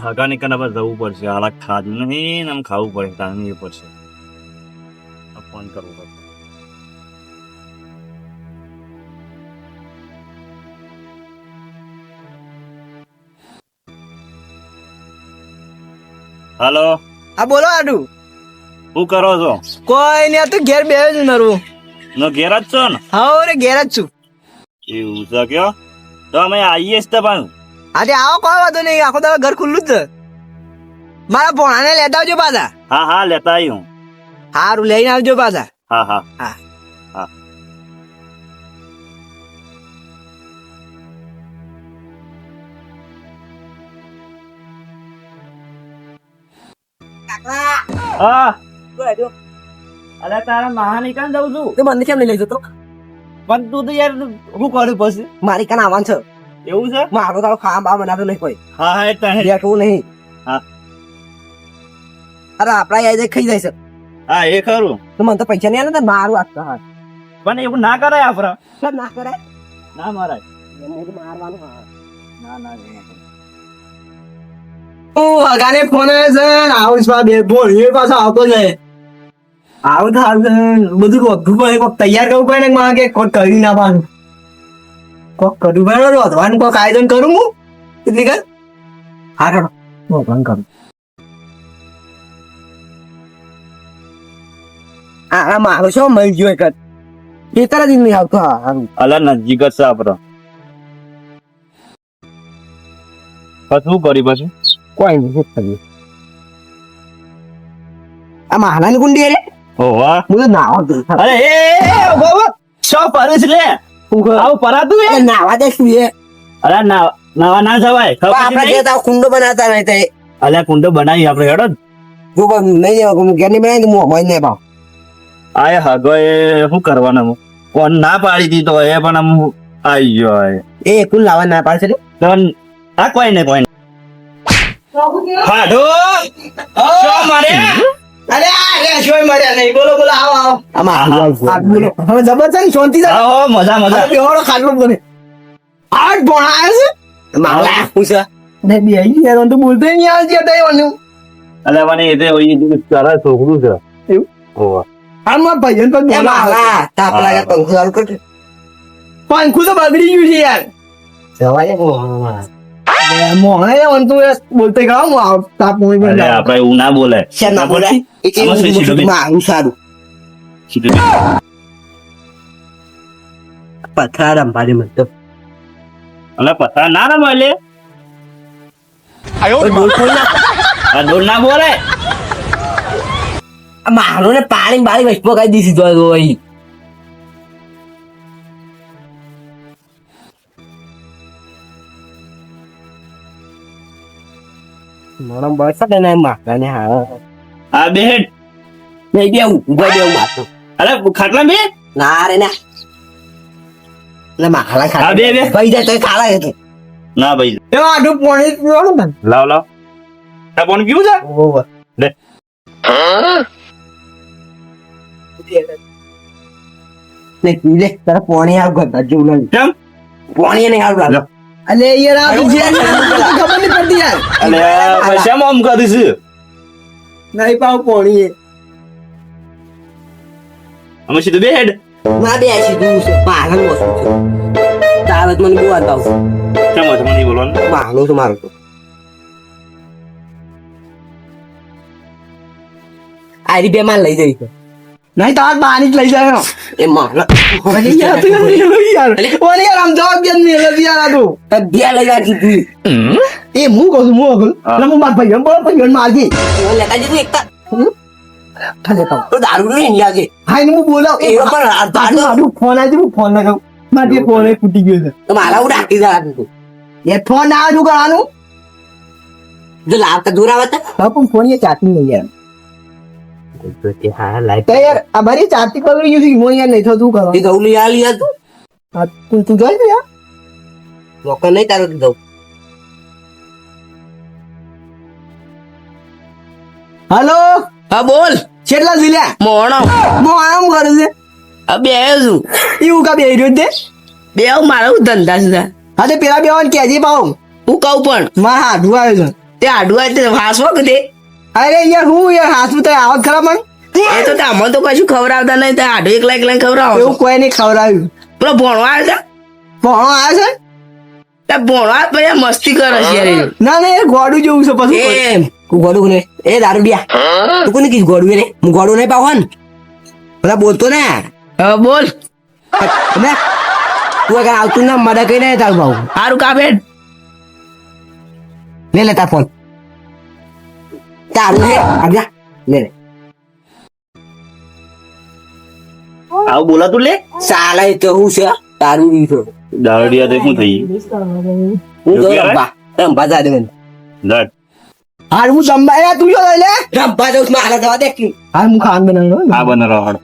હગાની કને બસ જવું પડશે. હાલા ખાધું નહીં ને આમ ખાવું પડે તાનું એ પડશે. ફોન કરવો પડશે. હાલો. હા બોલો આડુ. શું કરો છો? કોઈ નઈ, તું ઘેર બેહ્યો છું નરું. નો ઘેર જ છો ને? હા રે ઘેર જ છું. એવું છે કયો? તો અમે આવીએ જ તો પણ. આજે આવો, કોઈ વાંધો નહીં, આખો દાડો ઘર ખુલ્લું જ છે. મારા ભોણાને લેતા આવજો પાછા. હા હા લેતા આવી હું. હારું લઈને આવજો પાછા. હા હા હા હા. હા અરે તારા મહાની કાન જઉં છું. તું મને કેમ નહીં લઈ જતો? પણ તું તો યાર શું કર્યું પછી? મારી કાન આવવાનું છે. એવું છે? મારો તારો ખાવા બા બનાવતો નહીં કોઈ. હા હા એટલે બેઠવું નહીં. હા. અરે આપડા યાદ ખાઈ જાય છે. હા એ ખરું. તો મને તો પૈસા નહીં આલે ને મારું આપતા હા. પણ એવું ના કરાય આપડે. સર ના કરાય. ના મારાય. મારવાનું હા. ના ના ઓ હગાને ફોન આવે છે, આવું છે બે બોલ એ પાછો આવતો જાય. આવું થાય બધું રોધવું પડે, કોક તૈયાર કરવું પડે ને માં કે કોક કરી નાખવાનું. કોક કરવું પડે રોધવાનું, કોક આયોજન કરું હું એટલી કર. હા કરો રોધવાનું કરું. આ મારો શું મળી ગયો એક એ તારા દિન નહીં આવતો. હા સારું અલા નજીક જ છે આપડે. શું કરી પછી? કોઈ નહીં કર્યું. આ મહારાની કુંડી રે. ઓ વાહ. હું નાવા દઉં. અરે એ બાબા શું પરેશ લે? આવું પરાતું એ નાવા દે શું એ? અરે નાવા ના જવાય. આપડે જે તાવ કુંડો બનાવતા નહીં તે. અલ્યા કુંડો બનાવી આપણે હેડો જ. તું નહીં ઘેર નહીં બનાવી હું મોજ નહીં પાવ. આય હગો એ શું કરવાનું? કોણ ના પાડી દી તો એ પણ આમ આવી ગયો. એ કુલ લાવવા ના પાડશે રે. આ કોઈ નહીં કોઈ નહીં. હાડો શું મારે? અરે અરે શોય મળ્યા નહીં. બોલો બોલો આવો આવો. આમાં બોલો હવે જબરજસ્ત છે ને શાંતિ છે. આવો મજા મજા. બેહોડો ખાટલો બને. આઠ ભોણા આવે છે. મારા પૂછા ને બે યાર તો બોલતો નહીં આવે છે તો એવાનું. અલ્યા મને એ તો એ તારા છોકરું છે. એવું? ઓવા. આમાં ભાઈઓ તો બોલા તાપ લાગે પંખો ચાલુ કરજે. પંખો તો બગડી ગયું છે યાર. જવાય મોહણા તું બોલતે ગાવ હું તાપ મોઈ અરે આપણે એવું ના બોલે. શેર ના બોલે. મારું સારું પથરા રંભારી મત અલા પતા ના રમાય લે. ડોલ ના બોલે. મારો ને પાણી બાળી વચમાં કઈ દીધી તો અહીં મોણમ બસ ને મારા ને હા આ બેડ નહીં દેવું ઉભા દેવું માથું. અરે ખાટલા બે ના રે ના એટલે માખલા આ ખાલા બે બે ભાઈ જાય તો ખાલા છે ના ભાઈ એ આડું પાણી પીવાનું ને. લાવ લાવ. આ પાણી પીવું છે? ઓહો લે. ને પીલે તારા પાણી આવ ગતા જેવું નહીં. કેમ? પાણી નહીં આવ લાગ. અલે યાર આ જે ખબર નહીં પડતી યાર. અલે પૈસા માં આમ કરી છે. નહીં પાવ પાણી અમે સીધું બેડ. ના બે સીધું છે પાલન વસ્તુ છે. તારત મને બહુ આતા કેમ હતો મને બોલવાનું? માનું તો મારું તો આરી બે માં લઈ જઈ છે. નહીં તાર બાની જ લઈ જાય એ મારા યાર તું યાર ઓને યાર આમ જવાબ દે ને યાર આ તો બે લઈ જા કીધી એ હું કહું એટલે હું માર ભાઈ બોલ ભાઈ મારજી લેતા જતું એકતા ખાલે તો તો દારૂ નહીં લાગે હા હું બોલાવ એ પણ દારૂ ફોન આવી હું ફોન લગાવ મારે ફોન ફૂટી ગયો છે તો મારા હું રાખી દે તું એ ફોન ના શું કરવાનું જો લાવતા દૂર આવતા હા પણ ફોન એ ચાટની નહીં યાર યાર અમારી ચારતી કલર યુ થી મોય નહીં થતું કરો એ ગૌલી આ લિયા તું હા તું જોઈ ને યાર મોકા નહીં તારો દઉં હાલો હા બોલ કેટલા દિલ્યા મોણો કરે છે હવે બે છું એવું કા બે રહ્યો તે બે મારા ધંધા છે હા તે પેલા બેવાન કેજી પાઉં હું કહું પણ મારા હાડું આવ્યો છે તે આડું તે વાસવો કે તે અરે યાર હું યાર હાથું તો આવત ખરા પણ એ તો અમને તો કશું ખવડાવતા નહીં તે આડું એકલા એકલા ખવડાવો એવું કોઈ નહીં ખવડાવ્યું પેલો ભણવા આવે છે ભણો આવે છે તે ભણવા પછી મસ્તી કરે છે યાર એ. ના ના એ ગોડું જેવું છે પછી એમ ગોડું ને એ દારૂડિયા તું કોને કીધું ગોડું રે હું ગોડું નહીં પાવન બધા બોલતો ને હવે બોલ ને તું કઈ આવતું ના મદદ કઈ નહીં તારું ભાવ સારું કાપેટ લે લે તાર ફોન તારું હે આજા લે લે આવું બોલાતું લે સાલા એ તો હું છે તારું રીતો દારૂડિયા તો શું થઈ હું તો રંભા જા દે મને જાટ હાર હું જમવા એ તું જો લે રંભા દઉં માં હાલા દવા દેખ હાર હું ખાન બનાવ્યો આ બને રહડ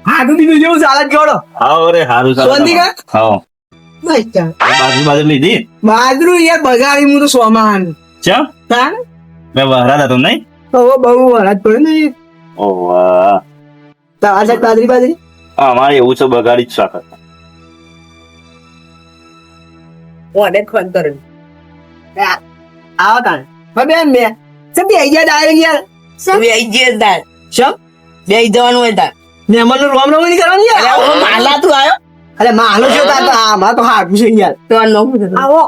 હા તું બીજું જેવું સાલા જોડો આવો રે હારું સોંધી કા? હા બચ્ચા બાજુ બાજુ લીધી બાદરું યાર બગાડી હું તો સોમાન ચમ તાન મેં વહરા હતો નહીં તો બહુ વરાત પડે ને ઓ વાહ તાર સાહેબ બાદરી બાદરી અમારે એવું છે બગાડી જ શાક ઓને ફોન કરે આવો તાન બેન બે સબ બે આઈ ગયા ડાયરેક્ટ યાર બે જે તાર શમ બે જવાનું હોય તાર મહેમાન નું રોમ રોમ નહીં કરવાની અરે યાર ઓ માલા તું આવ્યો અરે માલો છે તાર તો આમાં તો હાડું છે યાર તો આ નો પૂછે આવો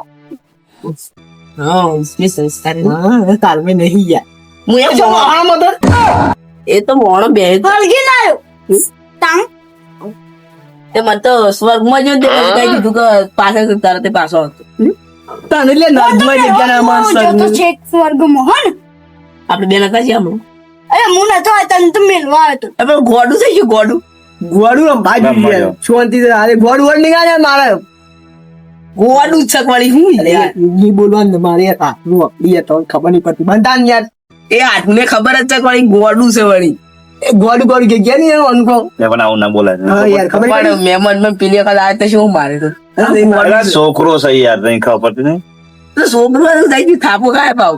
હા ઇસમે સંસ્કાર હા તાર મેં નહીં યાર હું એમ જો બોલું. આ મત એ તો મોણો બે હળગી લાયો તાણ તે મને તો સ્વર્ગમાં જો તે કઈ કીધું કે પાછળ તારે તે પાછો હતો તાન એટલે નર્દમાં જગ્યા ના જો તો માણસ છેક સ્વર્ગમાં હો ને આપણે બે નતા છીએ હમણાં અરે હું નતો આવ્યો તને તો મેલવા આવ્યો તો આપણે ગોડું થઈ ગયું ગોડું ગોડું રંભાઈ રંભાઈ યાર શાંતિ અરે ગોડ વોડ નીકળે મારે ગોડું જ છકવાળી હું અરે યાર ઈ બોલવાનું મારે હતા હું ઈ તો ખબર નહીં પડતી બંધાન યાર એ આઠને ખબર જ છે કે વળી ગોડું છે વળી એ ગોડ ગોડ કે ગયા નહીં અનુભવ પણ આવું ના બોલાય હા યાર ખબર પણ પડી? મહેમાન માં પેલી વખત આવે તો શું મારે તો અરે એ ગોડ- અરે છોકરો છે યાર તને ખબર પડતી નહીં તો છોકરો થઈ ગયું થાપો ખાય પાવ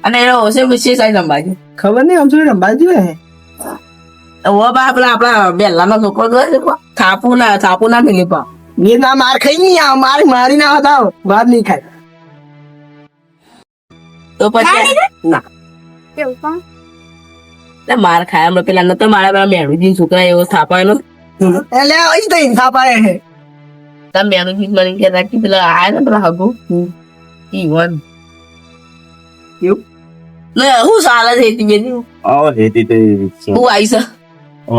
અને એનો હોશે વિશેષ આઈ સંભાજી ખબર નહીં આમ શું રંભાઈ જોઈએ ઓ બા આપણા બેલાનો છોકરો ગયો છે થાપુ ના મિલી પાવ એ ના માર ખાઈ નહીં આ મારી ના હતા માર નહીં ખાય તો પછી ના કેવું પણ એટલે માર ખાય હમણાં પેલા નતો મારા પેલા મેળુજી છોકરા એવો થાપાયેલો એટલે અહીં તો ઇન્ફા પાડે છે તમે મેળુજી મને કે રાખી પેલા આયા ને પેલા હગુ ઈવન એવું ને હું સાલા છે તી બેની આવો હેતી તે હું આઈ છે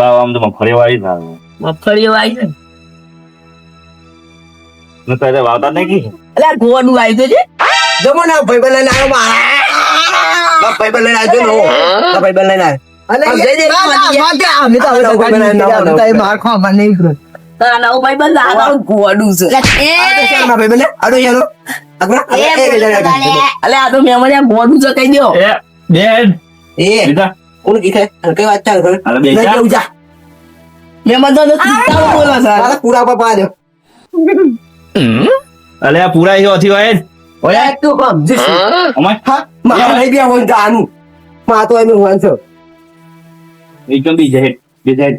વાવ આમ તો મફળી વાળી થાય મગફળીઓ આઈ છે ને તો એટલે વાવતા નહીં કી એટલે આ ગોવાનું આઈ તો છે જમો ના ભાઈબંધ લઈને આવ્યો મારા ભાઈબંધ લઈને આવ્યો નો ભાઈબંધ લઈને આવ્યો અને આ જઈ દે, ના, ના, વાંધે, અમે તો હવે ભાઈબંધ લઈને આવ્યા. અમે તો એ માર ખાવા નહીં કર્યો. તારા નવો ભાઈ બંધ આ ગોવાનું છે આ તો શેનો ના ભાઈબંધ લે? આ તો શેનો? આગળ? એ અલે આ તો મેમણ આ ગોવાનું છે કહી દો એ બેન એ બીજા કોણ કીધે? અને કઈ વાત ચાલે ખબર? અરે બે લઈ જા. જવું જા. મેમણ તો તીતાઓ બોલા છે મારા પૂરા પર પા દો. અલે આ પૂરા એ ઓથી હોય ઓય તું કોમ જીસુ. અમાર હા, મારા લઈ ગયા હોય જાનું. માં તો એનું હોય છે. એકદમ બીજા હેડ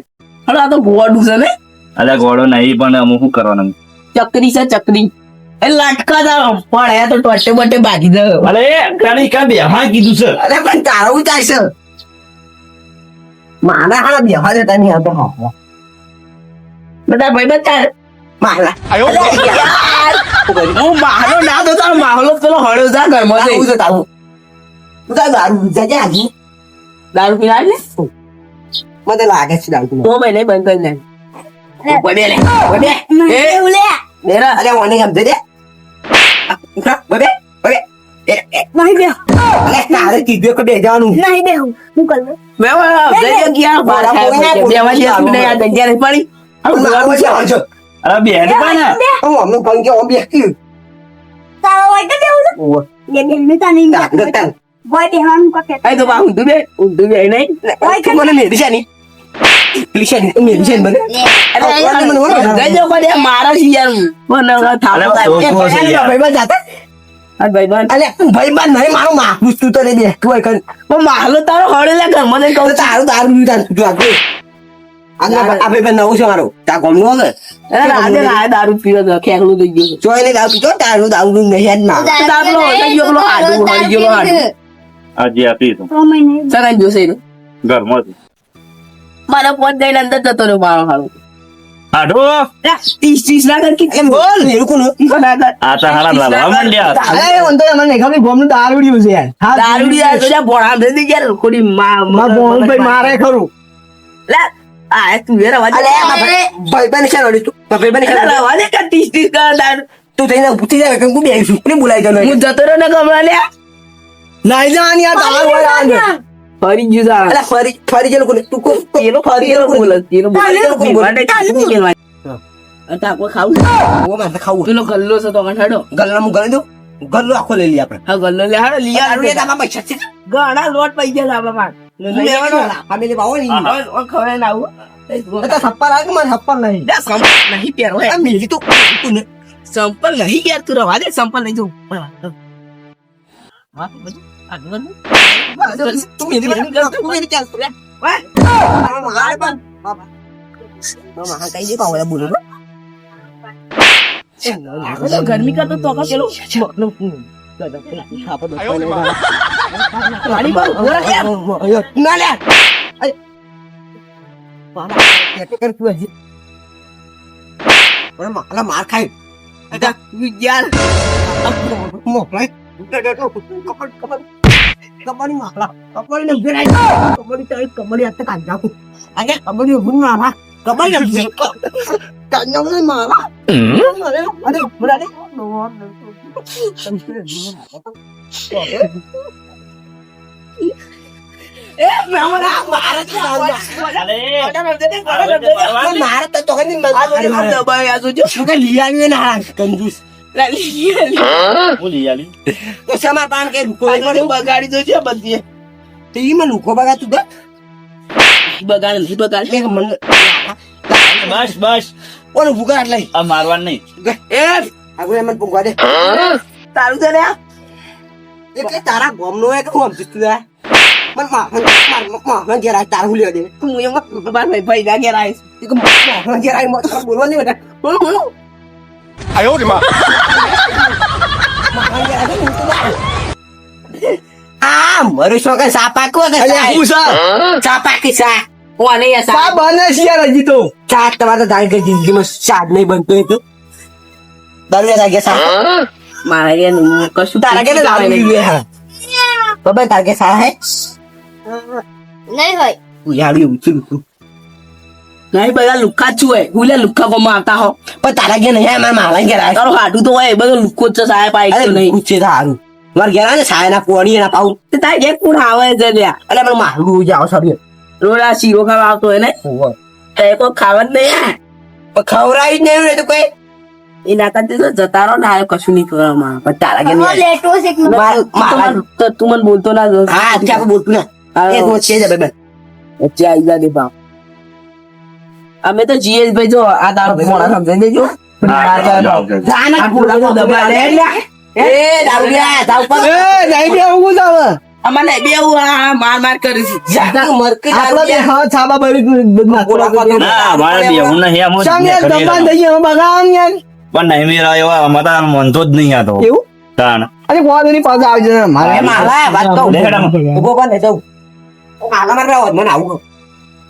અરે આ તો ગોવાનું છે ને અલે ગોળો નહીં પણ અમુક શું કરવાનું ચકરી છે ચકરી એ લાટકા દા પણ એ તો ટોટે બોટે ભાગી દે અલે કાલી કા બે હા કીધું છે અરે પણ તારું જાય છે. મારા હારા બેહવા દેતા નહીં આવતો. હા. બધા ભાઈ બતા મારા. હું મારો ના તો તારો માહોલ જ પેલો હળ્યો જા ઘરમાં તારું જઈ છે તારું. તું તારું દારૂ જજે હાજી. દારૂ પીલા ને મને લાગે છે દારૂ પીવાનું. 2 મહિને બંધ કરી નાખ બડે લે બડે એ એવું લે દેરા અરે મને કેમ દે દે. બબે બબે. નહીં બે અરે તારે કીધું કે બે જવાનું. નહીં બે હું કરું મે જઈ ગયા મારા પોયા બેવા જે સુને આ જગ્યા પડી હું દારૂ છે હાજો. અરે બેન પણ હું અમને ફોન કે ઓમ બેસી. તારો હોય તો દેવું ઓહ. છે બે ને તા નહીં તાર તાર. બોય બેહવાનું કકે આઈ તો બા ઊંધું બે નહીં તું મને મેરી છે ની. પેલી છે ની મેરી છે ને મને. અરે જજો પડે મારા છે યાર મને થાળો અરે, થાય બહુ છે યાર. ભાઈબંધ જાતા. આ ભાઈબંધ અલે ભાઈબંધ નહીં મારું માપુસ તું તો રે બે તું કર પણ માલો તારો હળે લે ઘરમાં નહીં કહું તારું દારૂ પીતા તું આગળ આ ભાઈબંધ નવું છે મારું તા ગમનો હે આજે ના દારૂ પીવો તો ખેકલું થઈ ગયું જોઈ ને દારૂ પીતો દારૂ નહીં યાદ ના દારૂ થઈ ગયો પેલો હાડું હળી ગયો હાડું આજે આપી તું સગાઈ જોશે એનું ઘરમાં છું. મારો ફોન જઈને અંદર જતો રહ્યો મારો હાડું હાડો 30 ના કર કે બોલ એ લોકો ના કર આ તો હારા લાવવા માંડ્યા. અરે વંતો મને નહીં ખબર ગોમનું દારૂડિયું છે યાર હા દારૂડી આ તો જા ભોળા દે દે યાર કોડી માર બોલ ભાઈ મારે ખરું લે આ તું વેરા વાજે અલે ભાઈબંધ છે રડી તું ભાઈબંધ છે અરે વાજે કે 30 કર દારૂ તું જઈને પૂછી જાય કે હું બેસું ને બોલાઈ જાવ હું જતો રહ્યો ને ગમલા લે નહીં જાન યાર તાર હોય આંગે ફરી ગયું જા અલે ફરી જે લોકો તું કો એનો ફરી એનો બોલ એનો બોલ અતા કોઈ ખાવું ઓ મારે ખાવું પેલો ગલ્લો છે તો કંઠાડો ગલ્લા હું ગળી દઉં ગલ્લો આખો લઈ લઈએ આપણે હા ગલ્લો લે હાડો લિયા દારૂ તામાં પૈસા છે ઘણા લોટ પઈ ગયા આપણા માં ફેમિલી બાવો ની ખબર ના આવું તો થપ્પા લાગે મને થપ્પા નહીં સંપલ નહીં પહેરો આ મિલી તું તું ને સંપલ નહીં યાર તું રવા દે સંપલ નહીં જોઉં તું મિલી તું મિલી ચાલ મારે પણ મામા કઈ દે પાવલા બોલો ગરમી કરતો તો કા પેલો ના લે મારા માર ખાય યાર મોકલાય કપડી માખલા કપડી ને ગરાય કપડી તો કપડી આતે કાઢ નાખું આગે કપડી ગુન મારા કપડી ને કાઢ નાખું મારા અરે બરા દે એ મારા મારા મારા તો કઈ મારા દબાઈ આ જોજો શું કે લઈ આવ્યો ના કંજૂસ હું લઈ આલી. તો સમાર પાન કે બગાડી જોજો બધી તી માં લુકો બગા તું બગાડ નહીં બગાડ લે મન બસ બસ ઓને ભૂગા લઈ આ મારવાનું નહીં. એ આગળ એમ ભૂગવા દે તારું છે ને એટલે તારા ગોમનો એક કોમ જીતું દે મન માં ઘેર આ તારું લ્યો દે હું એમ બાર ભાઈ ના ઘેર આવીશ એક માં ઘેર આઈ મત બોલવા નહીં બેટા બોલો બોલો 哎呦我的妈！ આ મરો છોકરા સાપા કો કે હું સાપા કે સા કોને યાર સા બને છે યાર હજી તો ચા તમારે દાઈ કે જિંદગીમાં સાદ નહીં બનતો એ તો દારૂ લાગે સા મારા યાર કશું તારા કે દારૂ પીવે હા બાબા તાર કે સા હે નહીં હોય હું યાર એવું છું નહીં બધા લુખા જ છું હું લુખા કોમાં આવતા હો પણ તારા કે નહીં મારા માલા ઘેર આવે તારો હાડું તો હોય બધો લુખો જ છે સાહેબ આવી તો નહીં પૂછે તારું માર ઘેર આવે સાય ના પોણી ના પાઉં તે તારે જે કોણ આવે છે લ્યા અલે મને મારું જાવ સરી રોડા શીરો ખાવા આવતો હોય ને તે કોઈ ખાવા જ નહીં પણ ખવરાઈ જ નહીં તો કોઈ એ નાતા તે તો જતા રહો ને આ કશું નહીં કરવામાં પણ તારા કે નહીં લેટો છે મારા તો તું મને બોલતો ના જો હા અચ્છા બોલતું ના એ તો છે જ બેબે વચ્ચે આવી જા દે બાપ અમે તો જીએસ ભાઈ જો આ તારો મોણા સમજાઈ દેજો જાના બોલાવો દબા લે એ દારૂડિયા તાવ પર એ નહીં બે હું જાવ અમારે બે માર માર કરીશું જાતા મરકે આપણે બે હા છાબા ભરી બોલાવા ના મારે બેહું નહીં આમ જ સામે દબાન દઈએ હું બગામ યાર પણ નહીં મેરા એવા અમારા મનતો જ નહીં આ તો એવું તાણ અરે કોની પાછા આવી જને મારે મારા વાત તો લેડામાં. ઉભો કોને જાવ આગળ માર રાવ મને આવું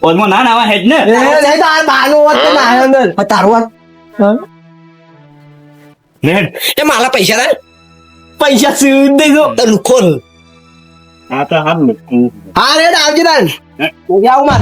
ઓલમો ના ના હેડ ને એ નહીં તો આ બાનો વાત તો ના અંદર તારો વાત લેડ એ માલા પૈસા ના પૈસા સીધ દેજો તો લુખો આ તો હાલ હા રેડ આવજે દાન હું આવું માર